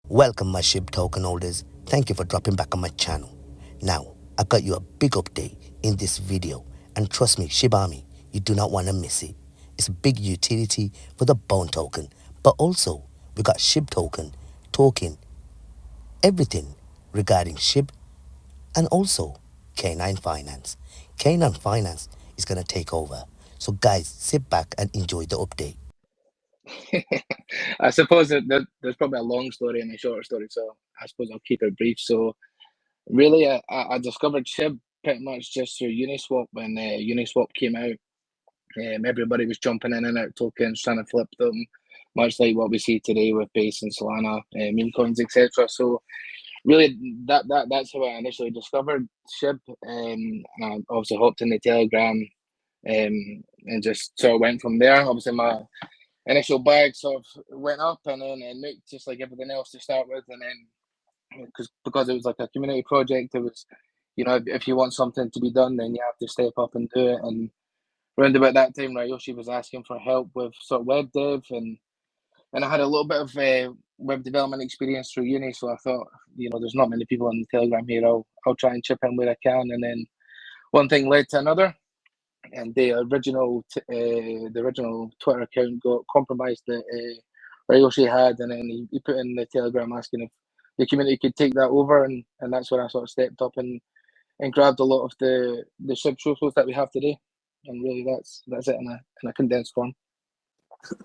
Welcome my SHIB token holders. Thank you for dropping back on my channel. Now, I got you a big update in this video, and trust me, Shib Army, you do not want to miss it. It's a big utility for the BONE token, but also we got SHIB token talking everything regarding SHIB and also K9 Finance. K9 Finance is going to take over. So guys, sit back and enjoy the update. I suppose that there's probably a long story and a short story, so I suppose I'll keep it brief. So really, I discovered SHIB pretty much just through Uniswap when Uniswap came out. Everybody was jumping in and out tokens, trying to flip them, much like what we see today with Base and Solana, meme coins, etc. So really, that's how I initially discovered SHIB, and I obviously hopped in the Telegram, and just sort of went from there. Obviously, my initial bag sort of went up and then it nuked just like everything else to start with, and then because it was like a community project, it was, if you want something to be done, then you have to step up and do it. And around about that time, Ryoshi was asking for help with sort of web dev, and I had a little bit of web development experience through uni, so I thought, there's not many people on the Telegram here. I'll try and chip in where I can, and then one thing led to another, and the original Twitter account got compromised that Ryoshi had, and then he put in the Telegram asking if the community could take that over, and that's when I sort of stepped up and grabbed a lot of the SHIB socials that we have today, and really that's it in a condensed form.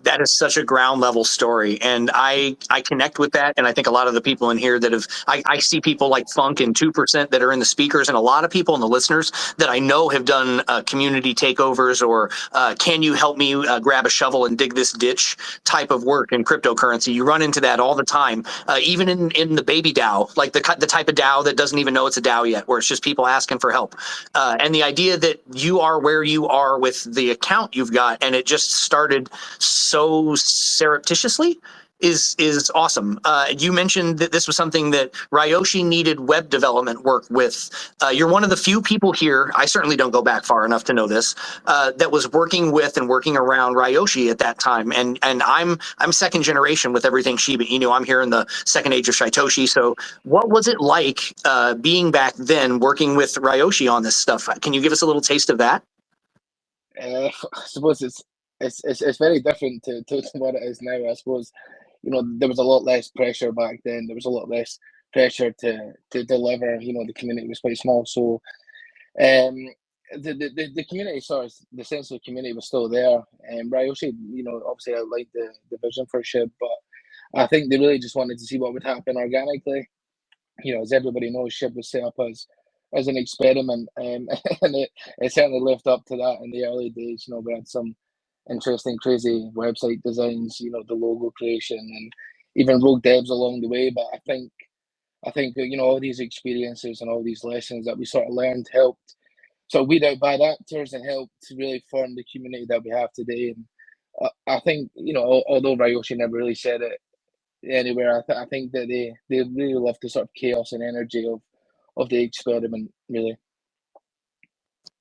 That is such a ground level story, and I connect with that, and I think a lot of the people in here that have I see people like Funk and 2% that are in the speakers, and a lot of people in the listeners that I know have done community takeovers or can you help me grab a shovel and dig this ditch type of work in cryptocurrency. You run into that all the time, even in the baby DAO, like the type of DAO that doesn't even know it's a DAO yet, where it's just people asking for help. And the idea that you are where you are with the account you've got, and it just started so surreptitiously is awesome. You mentioned that this was something that Ryoshi needed web development work with. You're one of the few people here, I certainly don't go back far enough to know this, that was working with and working around Ryoshi at that time. And I'm second generation with everything Shiba Inu. I'm here in the second age of SHYTOSHI. So what was it like being back then working with Ryoshi on this stuff? Can you give us a little taste of that? I suppose it's very different to what it is now. I suppose, there was a lot less pressure back then. There was a lot less pressure to deliver. The community was quite small, so the community, sort of the sense of the community was still there. And Ryoshi, obviously outlined the vision for SHIB, but I think they really just wanted to see what would happen organically. As everybody knows, SHIB was set up as an experiment, and it certainly lived up to that in the early days. We had some interesting, crazy website designs, the logo creation, and even rogue devs along the way. But I think all these experiences and all these lessons that we sort of learned helped sort of weed out bad actors and helped to really form the community that we have today. And I think, although Ryoshi never really said it anywhere, I think that they really love the sort of chaos and energy of the experiment, really.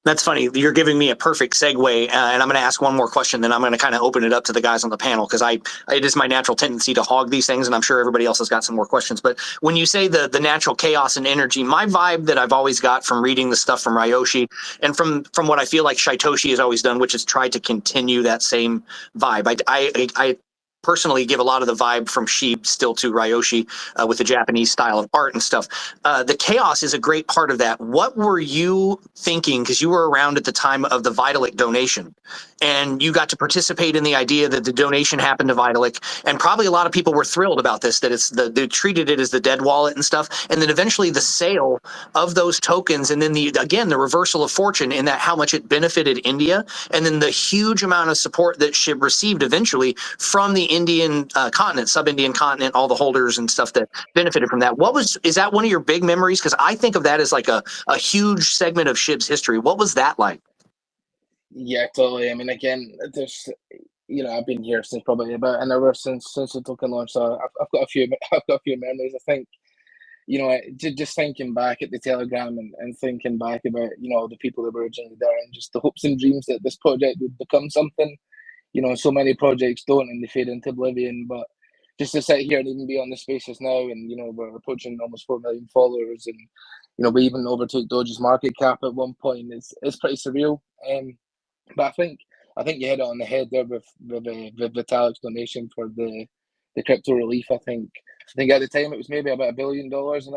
That's funny. You're giving me a perfect segue, and I'm going to ask one more question, then I'm going to kind of open it up to the guys on the panel, because it is my natural tendency to hog these things, and I'm sure everybody else has got some more questions. But when you say the natural chaos and energy, my vibe that I've always got from reading the stuff from Ryoshi and from what I feel like SHYTOSHI has always done, which is try to continue that same vibe. I personally give a lot of the vibe from Shib still to Ryoshi with the Japanese style of art and stuff. The chaos is a great part of that. What were you thinking? Because you were around at the time of the Vitalik donation, and you got to participate in the idea that the donation happened to Vitalik, and probably a lot of people were thrilled about this, that they treated it as the dead wallet and stuff, and then eventually the sale of those tokens, and then the reversal of fortune in that how much it benefited India, and then the huge amount of support that SHIB received eventually from the Indian continent, sub-Indian continent, all the holders and stuff that benefited from that. Is that one of your big memories? Because I think of that as like a huge segment of SHIB's history. What was that like? Yeah, totally. I mean, again, there's, I've been here since probably about an hour since the token launch, so I've got a few memories. I think, just thinking back at the Telegram and thinking back about, the people that were originally there and just the hopes and dreams that this project would become something. So many projects don't, and they fade into oblivion. But just to sit here and even be on the spaces now, and we're approaching almost 4 million followers, and we even overtook Doge's market cap at one point. It's pretty surreal. But I think you hit it on the head there with Vitalik's donation for the crypto relief. I think at the time it was maybe about $1 billion, and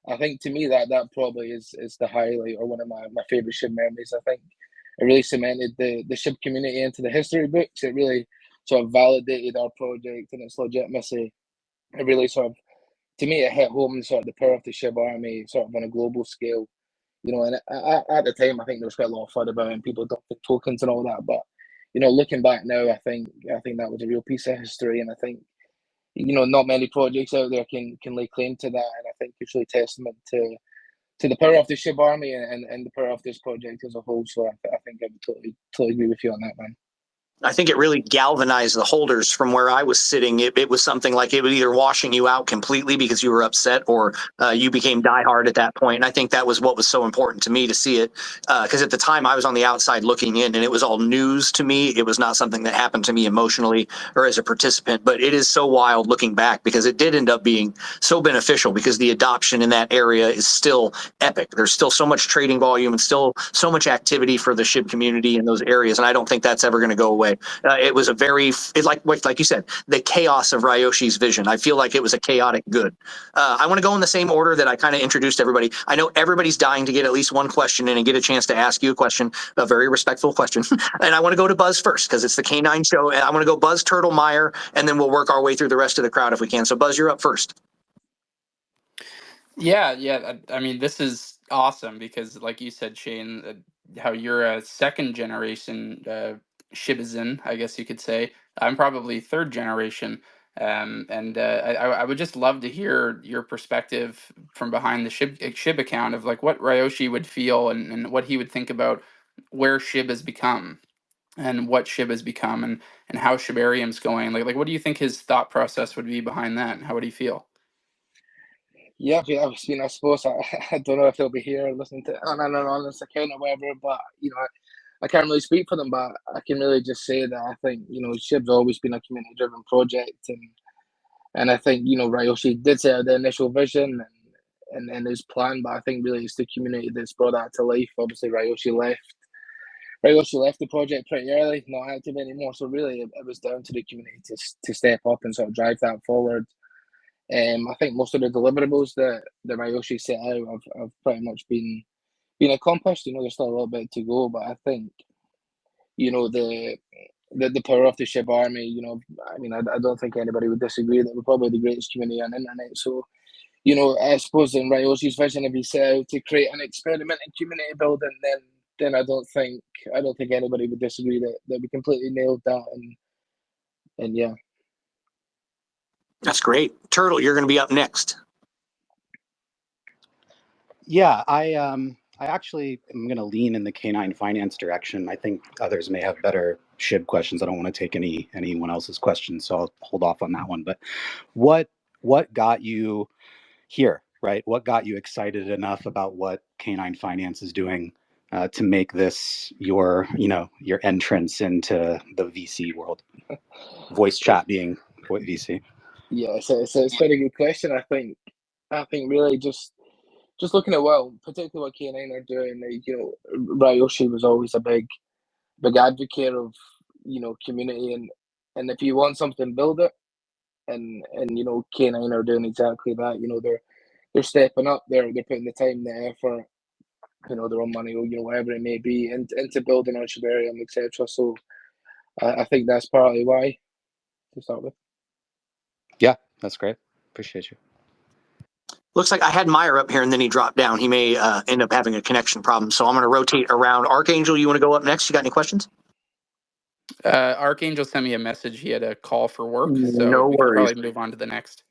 I think to me that probably is the highlight, or one of my favorite SHIB memories. I think it really cemented the SHIB community into the history books. It really sort of validated our project and its legitimacy. It really sort of, to me, it hit home sort of the power of the SHIB Army sort of on a global scale. And at the time, I think there was quite a lot of fun about it, and people adopted tokens and all that. But looking back now, I think that was a real piece of history, and I think not many projects out there can lay claim to that, and I think it's really testament to the power of the SHIB Army and the power of this project as a whole. So I think I would totally agree with you on that, man. I think it really galvanized the holders from where I was sitting. It was something like it was either washing you out completely because you were upset, or you became diehard at that point. And I think that was what was so important to me to see it, because at the time I was on the outside looking in, and it was all news to me. It was not something that happened to me emotionally or as a participant. But it is so wild looking back, because it did end up being so beneficial, because the adoption in that area is still epic. There's still so much trading volume and still so much activity for the SHIB community in those areas. And I don't think that's ever going to go away. It was like you said, the chaos of Ryoshi's vision. I feel like it was a chaotic good. I want to go in the same order that I kind of introduced everybody. I know everybody's dying to get at least one question in and get a chance to ask you a question, a very respectful question. And I want to go to Buzz first, because it's the K9 show. And I want to go Buzz, Turtle, Meyer, and then we'll work our way through the rest of the crowd if we can. So Buzz, you're up first. Yeah. I mean, this is awesome because, like you said, Shane, how you're a second generation Shibazin, I guess you could say. I'm probably third generation. And I would just love to hear your perspective from behind the SHIB account of like what Ryoshi would feel and what he would think about where SHIB has become and what SHIB has become and how Shibarium's going. Like what do you think his thought process would be behind that? And how would he feel? Yeah, I suppose I don't know if they'll be here listening to on this account or whatever, but I can't really speak for them, but I can really just say that I think SHIB's always been a community-driven project, and I think Ryoshi did set out the initial vision and his plan, but I think really it's the community that's brought that to life. Obviously, Ryoshi left the project pretty early, not active anymore. So really, it was down to the community to step up and sort of drive that forward. I think most of the deliverables that Ryoshi set out have pretty much been accomplished. There's still a little bit to go, but I think the power of the SHIB Army. I mean, I don't think anybody would disagree that we're probably the greatest community on the internet. So I suppose in Ryoshi's vision, if he set out to create an experiment in community building, then I don't think anybody would disagree that we completely nailed that. And yeah. That's great. Turtle, you're going to be up next. Yeah, I actually am going to lean in the K9 finance direction. I think others may have better SHIB questions. I don't want to take anyone else's questions, so I'll hold off on that one. But what got you here, right? What got you excited enough about what K9 finance is doing to make this your entrance into the VC world? Voice chat being VC. Yeah, so it's a very good question. I think really just looking at particularly what K9 are doing. Ryoshi was always a big advocate of community, and if you want something, build it. And K9 are doing exactly that. They're stepping up. They're putting the time, the effort, their own money, or whatever it may be, into building on Shibarium, etc. So I think that's partly why, to start with. Yeah, that's great. Appreciate you. Looks like I had Meyer up here and then he dropped down. He may end up having a connection problem. So I'm going to rotate around. Archangel, you want to go up next? You got any questions? Archangel sent me a message. He had a call for work, so No we can worries. probably move on to the next.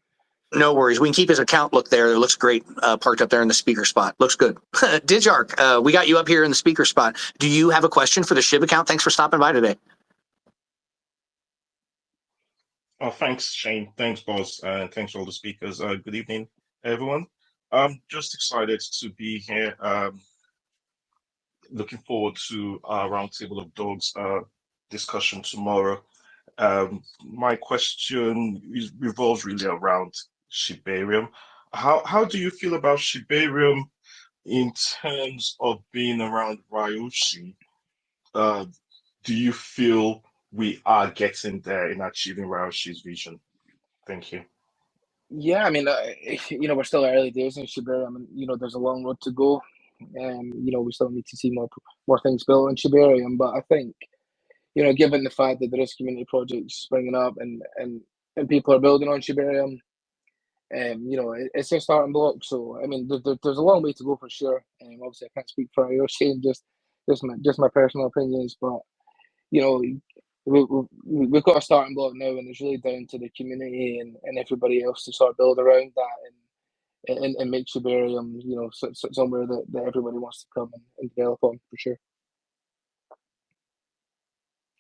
No worries. We can keep his account look there. It looks great, parked up there in the speaker spot. Looks good. Dijark, we got you up here in the speaker spot. Do you have a question for the SHIB account? Thanks for stopping by today. Oh, thanks, Shane. Thanks, Boz. And thanks to all the speakers. Good evening, everyone. I'm just excited to be here. Looking forward to our Roundtable of Dogs discussion tomorrow. My question revolves really around Shibarium. How do you feel about Shibarium in terms of being around Ryoshi? Do you feel we are getting there in achieving Ryoshi's vision? Thank you. Yeah, I mean, we're still early days in Shibarium. I mean, there's a long road to go. We still need to see more things built in Shibarium. But I think, given the fact that there is community projects springing up and people are building on Shibarium, it's a starting block. So I mean, there's a long way to go for sure. Obviously, I can't speak for Ayoshi and just my personal opinions, but we've got a starting block now, and it's really down to the community and everybody else to sort of build around that and make Shibarium, somewhere that everybody wants to come and develop on for sure.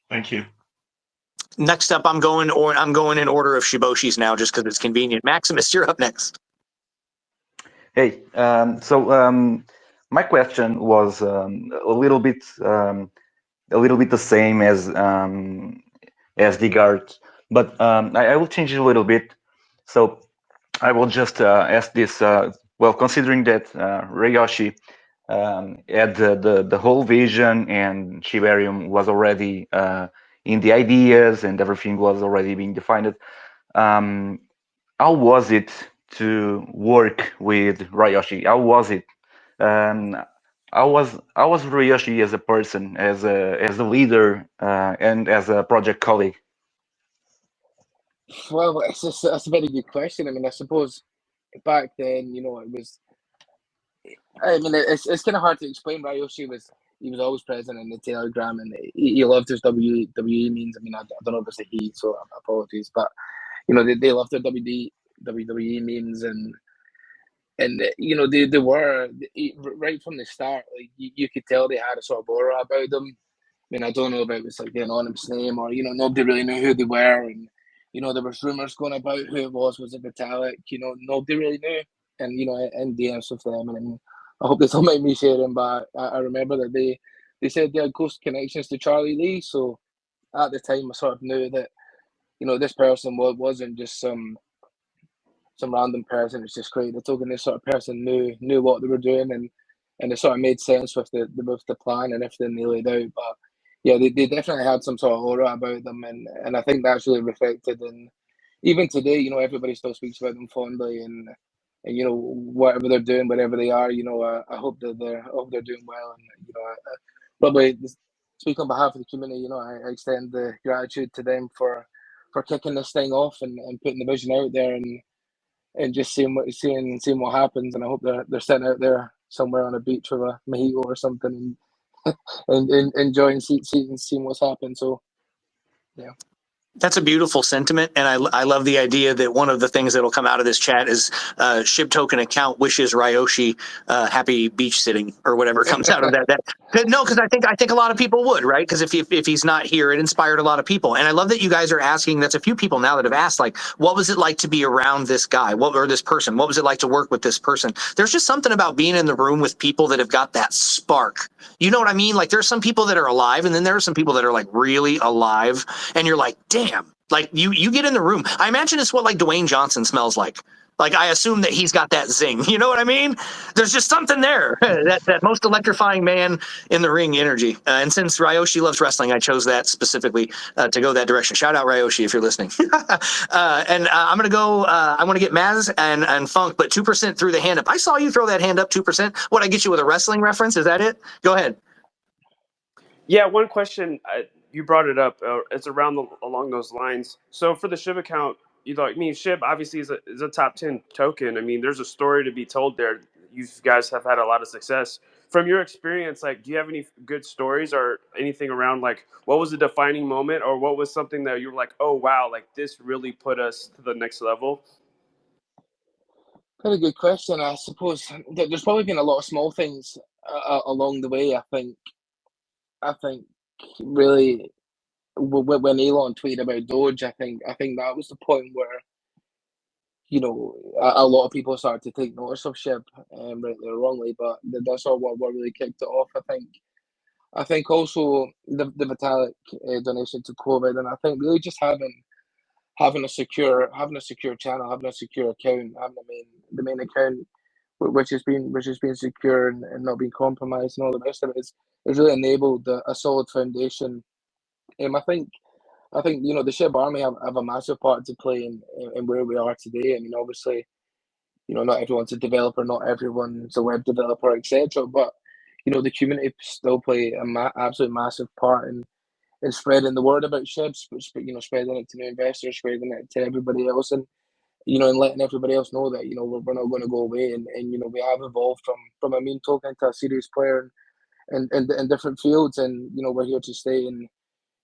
Thank you. Next up, I'm going in order of Shiboshis now, just because it's convenient. Maximus, you're up next. Hey, my question was a little bit the same as Digard, but I will change it a little bit. So I will just ask this. Well, considering that Ryoshi had the whole vision and Shibarium was already in the ideas and everything was already being defined, how was it to work with Ryoshi? How was it? How was Ryoshi as a person, as a leader, and as a project colleague? Well, that's a very good question. I mean, I suppose back then, it was. I mean, it's kind of hard to explain. Ryoshi he was always present in the Telegram, and he loved his WWE memes. I mean, I don't know if it's a he, so apologies, but they loved their WWE memes, and they were right from the start. Like you could tell they had a sort of aura about them. I mean, I don't know if it was like the anonymous name or nobody really knew who they were, and there was rumors going about who it was. Was it Vitalik? Nobody really knew, and in DMs with them, and I hope they don't mind me sharing, but I remember that they said they had close connections to Charlie Lee, so at the time I sort of knew that this person wasn't just some random person. It's just great. The token this sort of person knew what they were doing, and it sort of made sense with the plan and everything they laid out. But yeah, they definitely had some sort of aura about them, and I think that's really reflected in even today. Everybody still speaks about them fondly, and whatever they're doing, wherever they are, I hope that I hope they're doing well, and I probably speak on behalf of the community. I extend the gratitude to them for kicking this thing off and putting the vision out there and just seeing what happens. And I hope they're sitting out there somewhere on a beach with a mojito or something and enjoying seeing what's happened. So yeah. That's a beautiful sentiment, and I love the idea that one of the things that'll come out of this chat is Shib Token account wishes Ryoshi happy beach sitting or whatever comes out of that. No, because I think a lot of people would, right? Because if he's not here, it inspired a lot of people, and I love that you guys are asking. That's a few people now that have asked, like, what was it like to be around this guy, or this person? What was it like to work with this person? There's just something about being in the room with people that have got that spark. You know what I mean? Like, there's some people that are alive, and then there are some people that are like really alive, and you're like, damn, like you get in the room. I imagine it's what like Dwayne Johnson smells like. Like, I assume that he's got that zing. You know what I mean? There's just something there, that most electrifying man in the ring energy. And since Ryoshi loves wrestling, I chose that specifically to go that direction. Shout out Ryoshi if you're listening. And I'm going to go, I want to get Maz and Funk, but 2% threw the hand up. I saw you throw that hand up, 2%. What, I get you with a wrestling reference? Is that it? Go ahead. Yeah, one question, you brought it up. It's along those lines. So for the Shib account, Shib obviously is a top 10 token. I mean, there's a story to be told there. You guys have had a lot of success. From your experience, like, do you have any good stories or anything around, like, what was the defining moment, or what was something that you were like, oh, wow, like, this really put us to the next level? Very good question. I suppose there's probably been a lot of small things along the way. I think really when Elon tweeted about Doge, I think that was the point where a lot of people started to take notice of Shib, rightly or wrongly, but that's all what really kicked it off. I think I think also the Vitalik donation to COVID, and I think really just having a secure channel, having a secure account, having the main account which has been secure and not being compromised, and all the rest of it is really enabled a solid foundation. I think the Shib Army have a massive part to play in where we are today. I mean, obviously, not everyone's a developer, not everyone's a web developer, etc. But the community still play absolute massive part in spreading the word about Shibs, spreading it to new investors, spreading it to everybody else, and and letting everybody else know that we're not going to go away, and we have evolved from a meme token to a serious player in different fields, and we're here to stay, and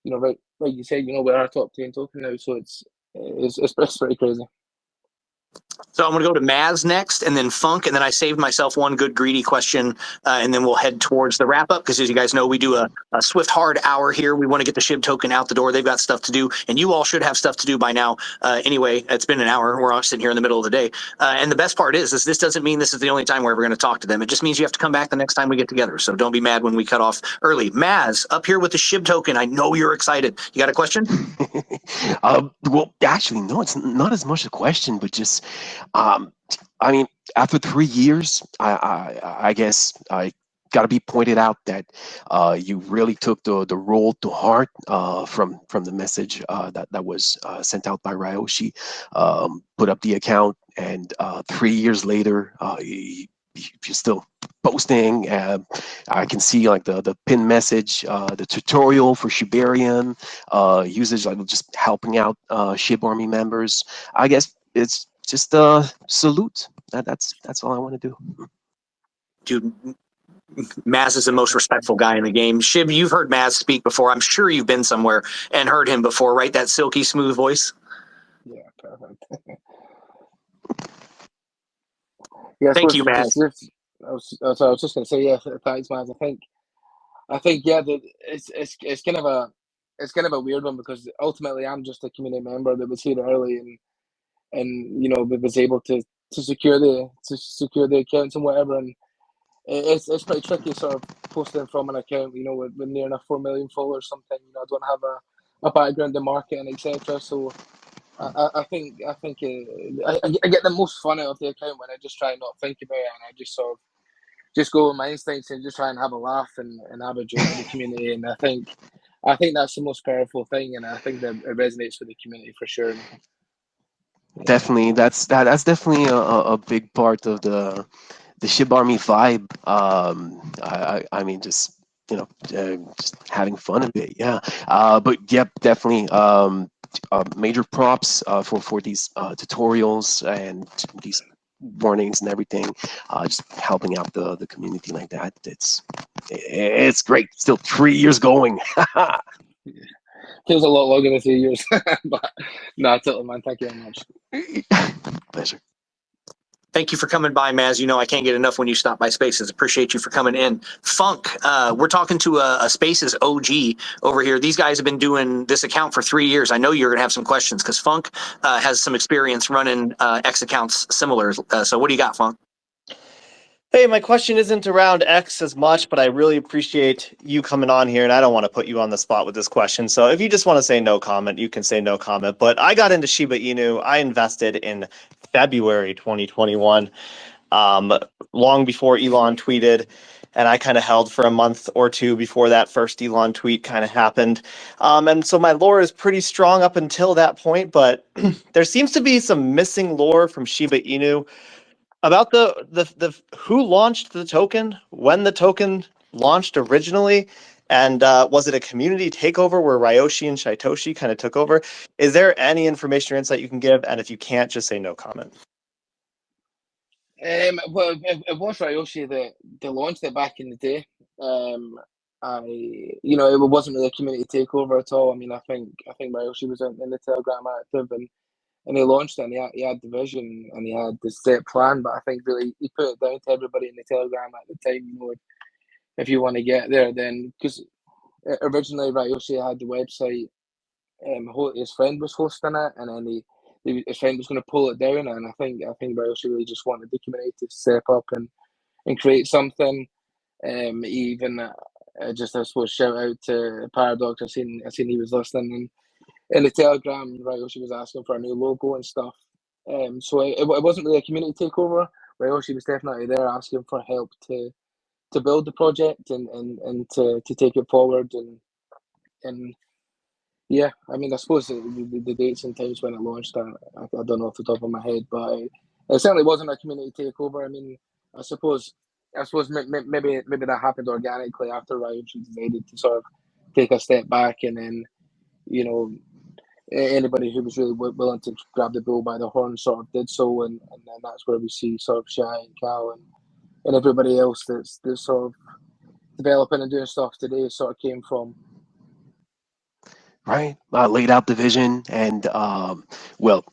like you said, we are a top 10 token now, so it's pretty crazy. So I'm going to go to Maz next, and then Funk, and then I saved myself one good greedy question, and then we'll head towards the wrap up, because as you guys know, we do a swift hard hour here. We want to get the SHIB token out the door. They've got stuff to do, and you all should have stuff to do by now. Anyway, it's been an hour. We're all sitting here in the middle of the day, and the best part is this doesn't mean this is the only time we're ever going to talk to them. It just means you have to come back the next time we get together. So don't be mad when we cut off early. Maz, up here with the SHIB token. I know you're excited. You got a question? Well, actually, no, it's not as much a question, but just, I mean, after 3 years, I guess I got to be pointed out that you really took the role to heart from the message that was sent out by Ryoshi. Put up the account, and 3 years later, you're still posting. I can see like the pin message, the tutorial for Shibarium, usage, like just helping out Shib Army members. I guess it's just a salute. That's all I want to do. Dude, Maz is the most respectful guy in the game. Shib, you've heard Maz speak before. I'm sure you've been somewhere and heard him before, right? That silky smooth voice. Yeah, perfect. Yeah, Thank you, Maz. I was just going to say, yeah, thanks, Maz. I think, yeah, it's kind of a weird one, because ultimately I'm just a community member that was here early and was able to secure the accounts and whatever, and it's pretty tricky sort of posting from an account with near enough 4 million followers. Something I don't have a background in marketing, etc. So I think I get the most fun out of the account when I just try and not think about it, and I just sort of just go with my instincts and just try and have a laugh and have a joke with the community. And I think that's the most powerful thing, and I think that it resonates with the community for sure. Yeah. Definitely, that's definitely a big part of the Shib Army vibe. I mean, just just having fun a bit, yeah. But yep, definitely. Major props for these tutorials and these warnings and everything. Just helping out the community like that. It's great. Still 3 years going. Feels a lot longer than 3 years, but no, totally, man. Thank you very much. Pleasure. Thank you for coming by, Maz. I can't get enough when you stop by Spaces. Appreciate you for coming in. Funk, we're talking to a Spaces OG over here. These guys have been doing this account for 3 years. I know you're going to have some questions, because Funk has some experience running X accounts similar. So what do you got, Funk? Hey, my question isn't around X as much, but I really appreciate you coming on here, and I don't want to put you on the spot with this question. So if you just want to say no comment, you can say no comment. But I got into Shiba Inu. I invested in February 2021, long before Elon tweeted, and I kind of held for a month or two before that first Elon tweet kind of happened. And so my lore is pretty strong up until that point, but there seems to be some missing lore from Shiba Inu about the who launched the token, when the token launched originally, and was it a community takeover where Ryoshi and SHYTOSHI kind of took over? Is there any information or insight you can give? And if you can't, just say no comment. Well, it was Ryoshi that launched it back in the day. It wasn't really a community takeover at all. I mean, I think Ryoshi was in the Telegram active, and he launched it, and he had the vision and he had the set plan, but I think really he put it down to everybody in the Telegram at the time, if you want to get there, then, because originally Ryoshi had the website, his friend was hosting it, and then his friend was going to pull it down, and I think Ryoshi really just wanted the community to step up and create something. He even just I suppose shout out to Paradox. I seen he was listening, and in the Telegram, Ryoshi was asking for a new logo and stuff. So it wasn't really a community takeover. Ryoshi was definitely there asking for help to build the project and to take it forward and yeah, I mean, I suppose the dates and times when it launched, I don't know off the top of my head, but it certainly wasn't a community takeover. I mean, I suppose maybe that happened organically after Ryoshi decided to sort of take a step back, and then anybody who was really willing to grab the bull by the horn sort of did so, and then that's where we see sort of Shy and Cal and everybody else that's sort of developing and doing stuff today sort of came from. Right. Laid out the vision and, well,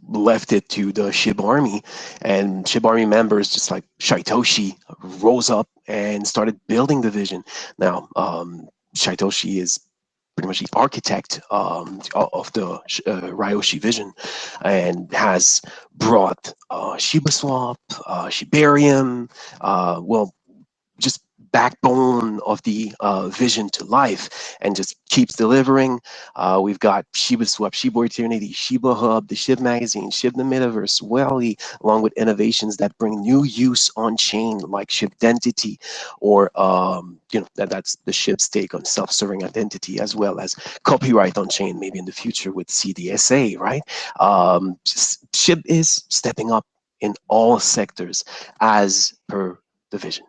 left it to the Shib Army. And Shib Army members, just like SHYTOSHI, rose up and started building the vision. Now, SHYTOSHI is pretty much the architect of the Ryoshi vision and has brought ShibaSwap, Shibarium, well, just backbone of the vision to life, and just keeps delivering. We've got ShibaSwap, Shiba Eternity, Shiba Hub, the Shib Magazine, Shib the Metaverse, Wally, along with innovations that bring new use on chain like Shib Identity, or that's the Shib's take on self-serving identity, as well as copyright on chain, maybe in the future with CDSA, right? Shib is stepping up in all sectors as per the vision.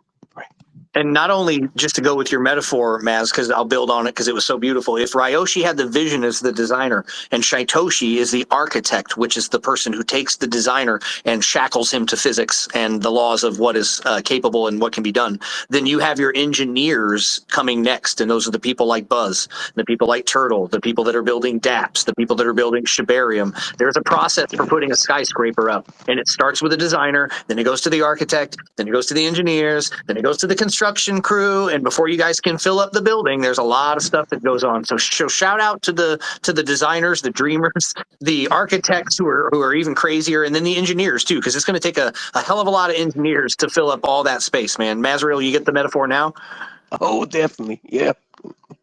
And not only, just to go with your metaphor, Maz, because I'll build on it because it was so beautiful. If Ryoshi had the vision as the designer and SHYTOSHI is the architect, which is the person who takes the designer and shackles him to physics and the laws of what is capable and what can be done, then you have your engineers coming next. And those are the people like Buzz, the people like Turtle, the people that are building dApps, the people that are building Shibarium. There's a process for putting a skyscraper up. And it starts with a designer, then it goes to the architect, then it goes to the engineers, then it goes to the construction crew, and before you guys can fill up the building, there's a lot of stuff that goes on. So shout out to the designers, the dreamers, the architects who are even crazier, and then the engineers too, because it's going to take a hell of a lot of engineers to fill up all that space, man. Mazriel, you get the metaphor now? Oh, definitely. Yeah.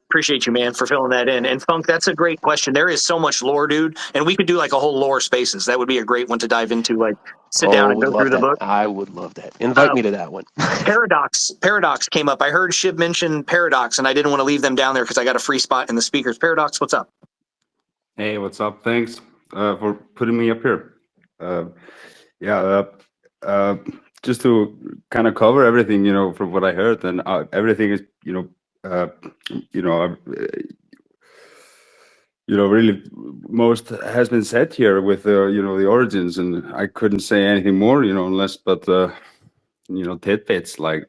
Appreciate you, man, for filling that in. And Funk, that's a great question. There is so much lore, dude, and we could do like a whole lore spaces. That would be a great one to dive into, like sit down and go through the book. I would love that. Invite me to that one. Paradox came up. I heard Shib mention Paradox, and I didn't want to leave them down there because I got a free spot in the speakers. Paradox, what's up? Hey, what's up? Thanks for putting me up here. Just to kind of cover everything, from what I heard, and everything is, really most has been said here with the origins, and I couldn't say anything more, unless but tidbits. Like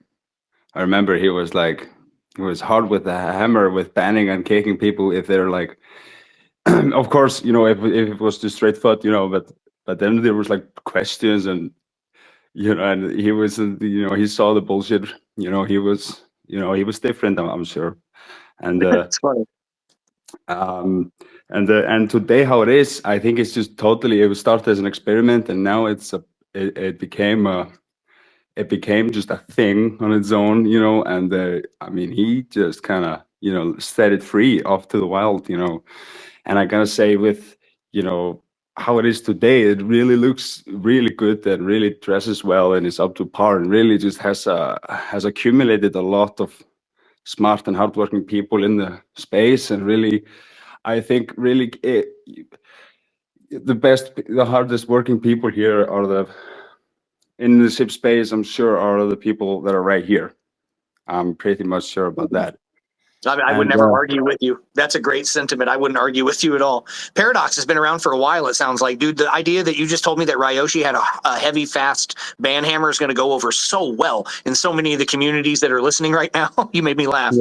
I remember he was hard with the hammer with banning and kicking people if they're like, of course, if it was just straight foot, but then there was like questions, and and he was, he saw the bullshit, he was different, I'm sure. And it's funny. And today how it is, I think it's just totally, it started as an experiment, and now it became just a thing on its own, and I mean, he just kind of set it free off to the wild, and I gotta say, with how it is today, it really looks really good and really dresses well and is up to par, and really just has accumulated a lot of smart and hardworking people in the space. And really, I think really the hardest working people here are in the SHIB space, I'm sure, are the people that are right here. I'm pretty much sure about that. I would never argue with you. That's a great sentiment. I wouldn't argue with you at all. Paradox has been around for a while, it sounds like. Dude, the idea that you just told me that Ryoshi had a heavy, fast ban hammer is going to go over so well in so many of the communities that are listening right now. You made me laugh.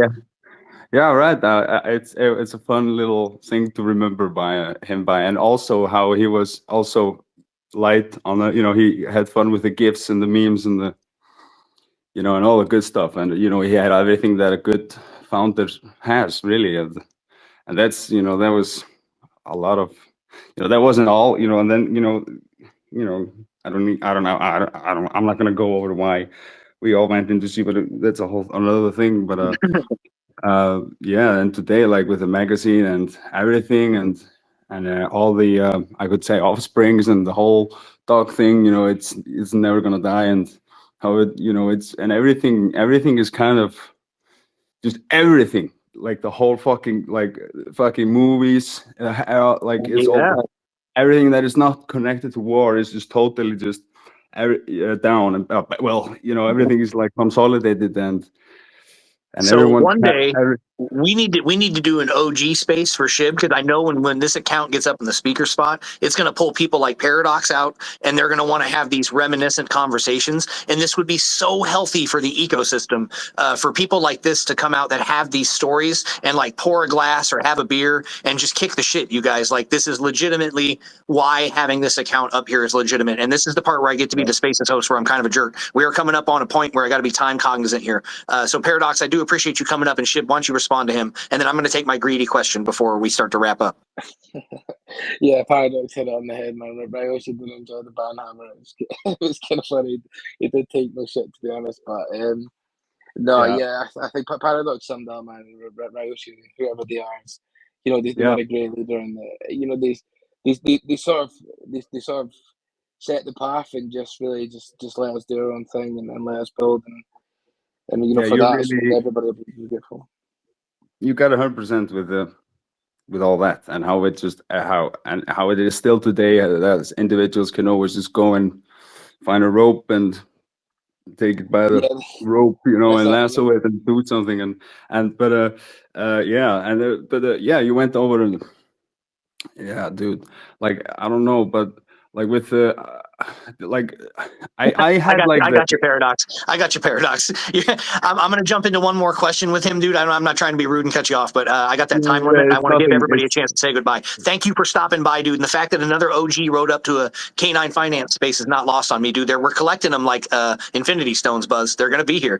Yeah, right. It's a fun little thing to remember by him, and also how he was also light on the, he had fun with the GIFs and the memes and the, and all the good stuff. And, he had everything that a good founder has, really. And that's, that was a lot of, that wasn't all, and then, I'm not going to go over why we all went into Shiba. That's a whole another thing. But yeah, and today, like with the magazine and everything, and all the I could say offsprings and the whole dog thing, you know, it's never gonna die, and how it, you know, it's, and everything is kind of just everything, like the whole fucking movies, like it's all, Yeah. everything that is not connected to war is just totally just down, and well, you know, everything is like consolidated, and So everyone one day every, we need to do an OG space for Shib, because I know when this account gets up in the speaker spot, it's going to pull people like Paradox out, and they're going to want to have these reminiscent conversations. And this would be so healthy for the ecosystem, for people like this to come out that have these stories and like pour a glass or have a beer and just kick the shit, you guys. Like, this is legitimately why having this account up here is legitimate. And this is the part where I get to be the Spaces host, where I'm kind of a jerk. We are coming up on a point where I got to be time cognizant here. So Paradox, I do appreciate you coming up, and Shib, why don't you respond to him, and then I'm going to take my greedy question before we start to wrap up. Yeah, Paradox hit it on the head, man. But I also didn't enjoy the banhammer. It was kind of funny. He did take no shit, to be honest. But no, yeah, I think Paradox summed up, man. Ryoshi, whoever they are, you know, they yeah, were a great leader, and you know, they sort of set the path and just really just let us do our own thing, and let us build, and you know, yeah. for You're that, so really, everybody will be grateful. you got 100% with all that, and how it just how it is still today, that individuals can always just go and find a rope and take it by the Yeah, rope, you know, that's and that. lasso it and do something, yeah, you went over, and yeah, dude, like I don't know, but like with the like I had like I the, got your Paradox. I got your Paradox. Yeah, I'm going to jump into one more question with him, dude. I'm not trying to be rude and cut you off, but I got that time limit. I it's want to give nothing, everybody a chance to say goodbye. Thank you for stopping by, dude. And the fact that another OG rode up to a K9 finance space is not lost on me, dude. We're collecting them like Infinity Stones, Buzz. They're going to be here.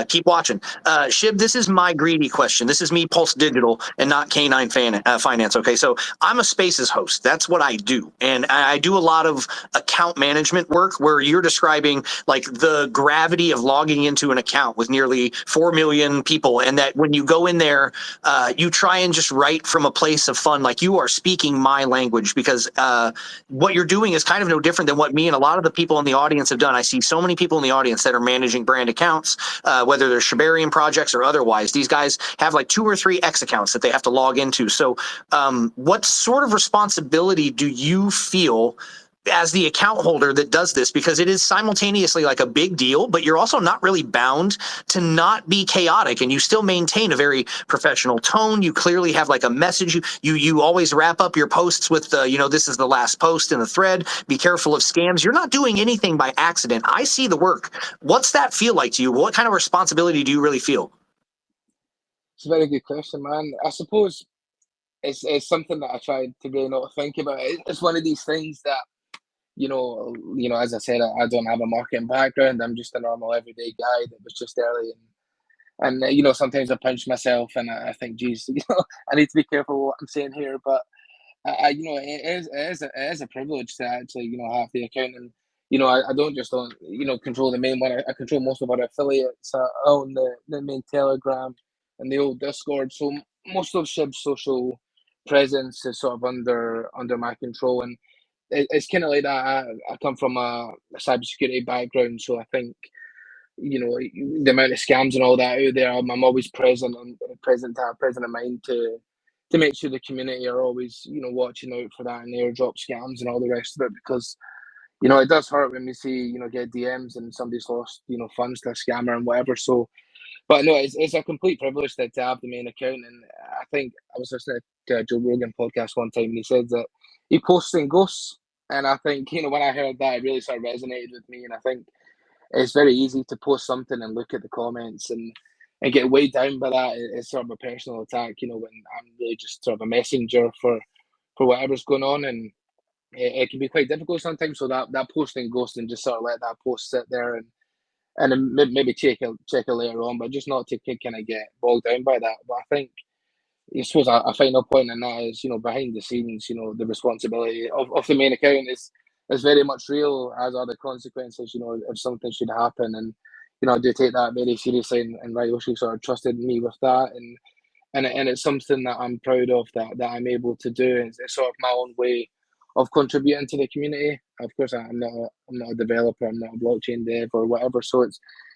Keep watching. Shib, this is my greedy question. This is me, Pulse Digital, and not K9 Finance. Okay, so I'm a Spaces host. That's what I do. And I do a lot of account management work where you're describing like the gravity of logging into an account with nearly 4 million people, and that when you go in there, you try and just write from a place of fun, like you are speaking my language, because what you're doing is kind of no different than what me and a lot of the people in the audience have done. I see so many people in the audience that are managing brand accounts, whether they're Shibarium projects or otherwise. These guys have like 2 or 3 X accounts that they have to log into. So what sort of responsibility do you feel as the account holder that does this, because it is simultaneously like a big deal, but you're also not really bound to not be chaotic, and you still maintain a very professional tone. You clearly have like a message. You always wrap up your posts with you know, this is the last post in the thread. Be careful of scams. You're not doing anything by accident. I see the work. What's that feel like to you? What kind of responsibility do you really feel? It's a very good question, man. I suppose it's something that I tried to really not think about. It's one of these things that, as I said, I don't have a marketing background. I'm just a normal everyday guy that was just early, and sometimes I pinch myself, and I think, geez, I need to be careful what I'm saying here. But it is a privilege to actually, have the account, and I don't just control the main one. I control most of our affiliates. I own the main Telegram and the old Discord. So most of Shib's social presence is sort of under my control, and it's kind of like that. I come from a cybersecurity background, so I think the amount of scams and all that out there. I'm always present and present in mind to make sure the community are always watching out for that and airdrop scams and all the rest of it, because it does hurt when we see get DMs and somebody's lost funds to a scammer and whatever. So, but no, it's a complete privilege to have the main account, and I think I was listening to a Joe Rogan podcast one time, and he said that he posts and ghosts, and I think when I heard that, it really sort of resonated with me, and I think it's very easy to post something and look at the comments and get weighed down by that. It's sort of a personal attack, when I'm really just sort of a messenger for whatever's going on, and it can be quite difficult sometimes. So that posting ghost, and just sort of let that post sit there, and then maybe check it later on, but just not to kind of get bogged down by that. But I think, I suppose a final point in that is, behind the scenes, the responsibility of the main account is very much real, as are the consequences, if something should happen. And, I do take that very seriously, and Ryoshi sort of trusted me with that, and it's something that I'm proud of, that I'm able to do. It's sort of my own way of contributing to the community. Of course, I'm not a developer, I'm not a blockchain dev or whatever. So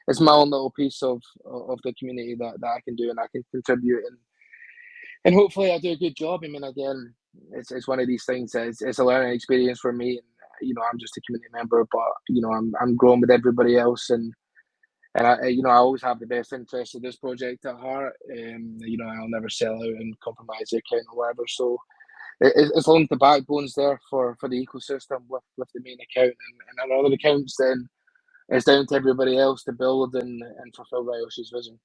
it's my own little piece of the community that I can do, and I can contribute, and hopefully I do a good job. I mean, again, it's one of these things. It's a learning experience for me, and I'm just a community member, but I'm growing with everybody else, and I always have the best interest of this project at heart. I'll never sell out and compromise the account or whatever. So as long as the backbone's there for the ecosystem with the main account and our other accounts, then it's down to everybody else to build and fulfill Ryoshi's vision.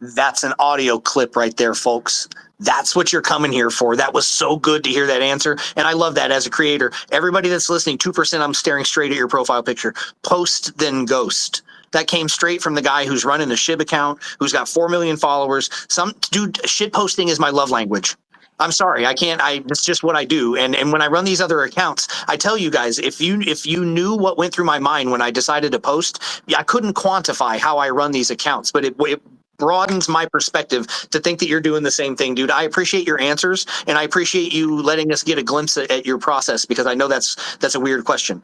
That's an audio clip right there, folks. That's what you're coming here for. That was so good to hear that answer. And I love that as a creator. Everybody that's listening, 2%, I'm staring straight at your profile picture. Post, then ghost. That came straight from the guy who's running the Shib account, who's got 4 million followers. Dude, shit posting is my love language. I'm sorry, I can't. It's just what I do. And when I run these other accounts, I tell you guys, if you knew what went through my mind when I decided to post, I couldn't quantify how I run these accounts, but it broadens my perspective to think that you're doing the same thing, dude. I appreciate your answers, and I appreciate you letting us get a glimpse at your process, because I know that's a weird question.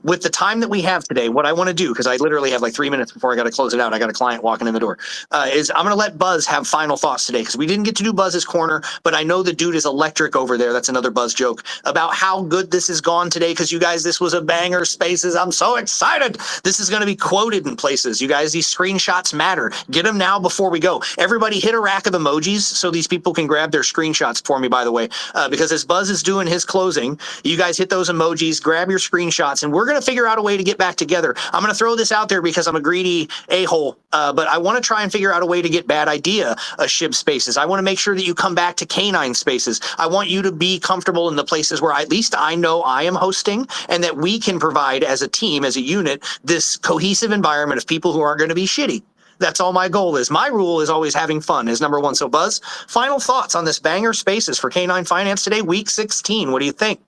With the time that we have today, what I want to do, because I literally have like 3 minutes before I got to close it out, I got a client walking in the door, is I'm going to let Buzz have final thoughts today, because we didn't get to do Buzz's corner, but I know the dude is electric over there. That's another Buzz joke about how good this has gone today, because you guys, this was a banger. Spaces, I'm so excited. This is going to be quoted in places. You guys, these screenshots matter. Get them now before we go. Everybody hit a rack of emojis so these people can grab their screenshots for me, by the way, because as Buzz is doing his closing, you guys hit those emojis, grab your screenshots, and we're going to figure out a way to get back together. I'm going to throw this out there because I'm a greedy a-hole, but I want to try and figure out a way to get Bad Idea Shib spaces. I want to make sure that you come back to Canine spaces. I want you to be comfortable in the places where at least I know I am hosting, and that we can provide as a team, as a unit, this cohesive environment of people who aren't going to be shitty. That's all my goal is. My rule is always having fun is number one. So Buzz, final thoughts on this banger spaces for Canine Finance today, week 16. What do you think?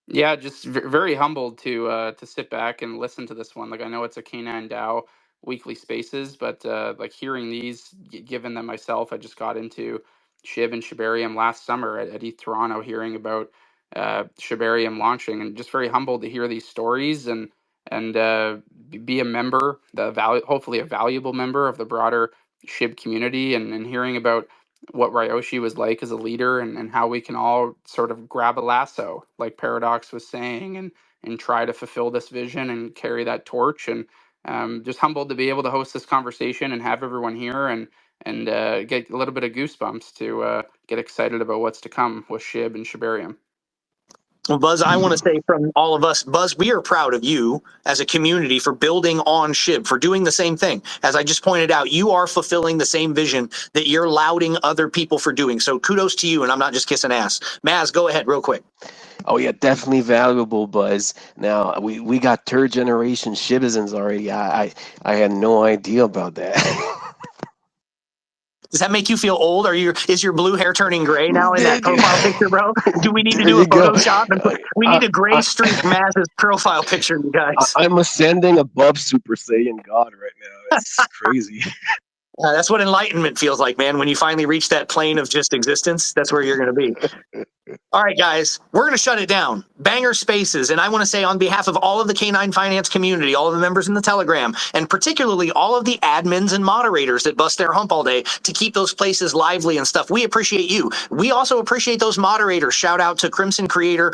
Yeah, just very humbled to sit back and listen to this one. Like, I know it's a Canine DAO weekly spaces, but like hearing these, given that myself, I just got into Shib and Shibarium last summer at ETH Toronto, hearing about Shibarium launching, and just very humbled to hear these stories and be a member, hopefully a valuable member of the broader Shib community, and hearing about what Ryoshi was like as a leader, and how we can all sort of grab a lasso, like Paradox was saying, and try to fulfill this vision and carry that torch. And just humbled to be able to host this conversation and have everyone here, and get a little bit of goosebumps to get excited about what's to come with Shib and Shibarium. Well, Buzz, I want to say from all of us, Buzz, we are proud of you as a community for building on Shib, for doing the same thing. As I just pointed out, you are fulfilling the same vision that you're lauding other people for doing. So kudos to you, and I'm not just kissing ass. Maz, go ahead real quick. Oh yeah, definitely valuable, Buzz. Now we got third generation Shibazins already. I had no idea about that. Does that make you feel old? Is your blue hair turning gray now in that profile picture, bro? Do we need to do a Photoshop? We need a gray streak Maz's profile picture, you guys. I'm ascending above Super Saiyan God right now. It's crazy. That's what enlightenment feels like, man. When you finally reach that plane of just existence, that's where you're going to be. All right, guys, we're going to shut it down. Banger spaces. And I want to say on behalf of all of the Canine Finance community, all of the members in the Telegram, and particularly all of the admins and moderators that bust their hump all day to keep those places lively and stuff, we appreciate you. We also appreciate those moderators. Shout out to Crimson Creator,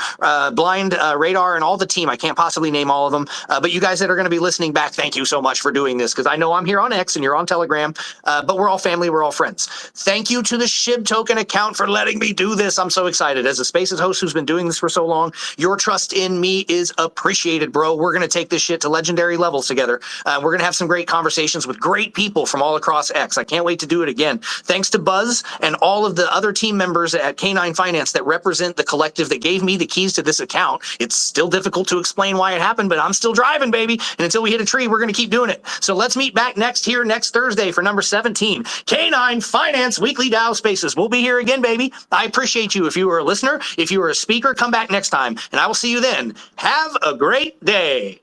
Blind Radar, and all the team. I can't possibly name all of them, but you guys that are going to be listening back, thank you so much for doing this, because I know I'm here on X and you're on Telegram, but we're all family, we're all friends. Thank you to the Shib Token account for letting me do this. I'm so excited. As a Spaces host who's been doing this for so long, your trust in me is appreciated, bro. We're going to take this shit to legendary levels together. We're going to have some great conversations with great people from all across X. I can't wait to do it again. Thanks to Buzz and all of the other team members at Canine Finance that represent the collective that gave me the keys to this account. It's still difficult to explain why it happened, but I'm still driving, baby. And until we hit a tree, we're going to keep doing it. So let's meet back next Thursday for number 17, Canine Finance Weekly DAO Spaces. We'll be here again, baby. I appreciate you. If you were a listener, if you were a speaker, come back next time, and I will see you then. Have a great day.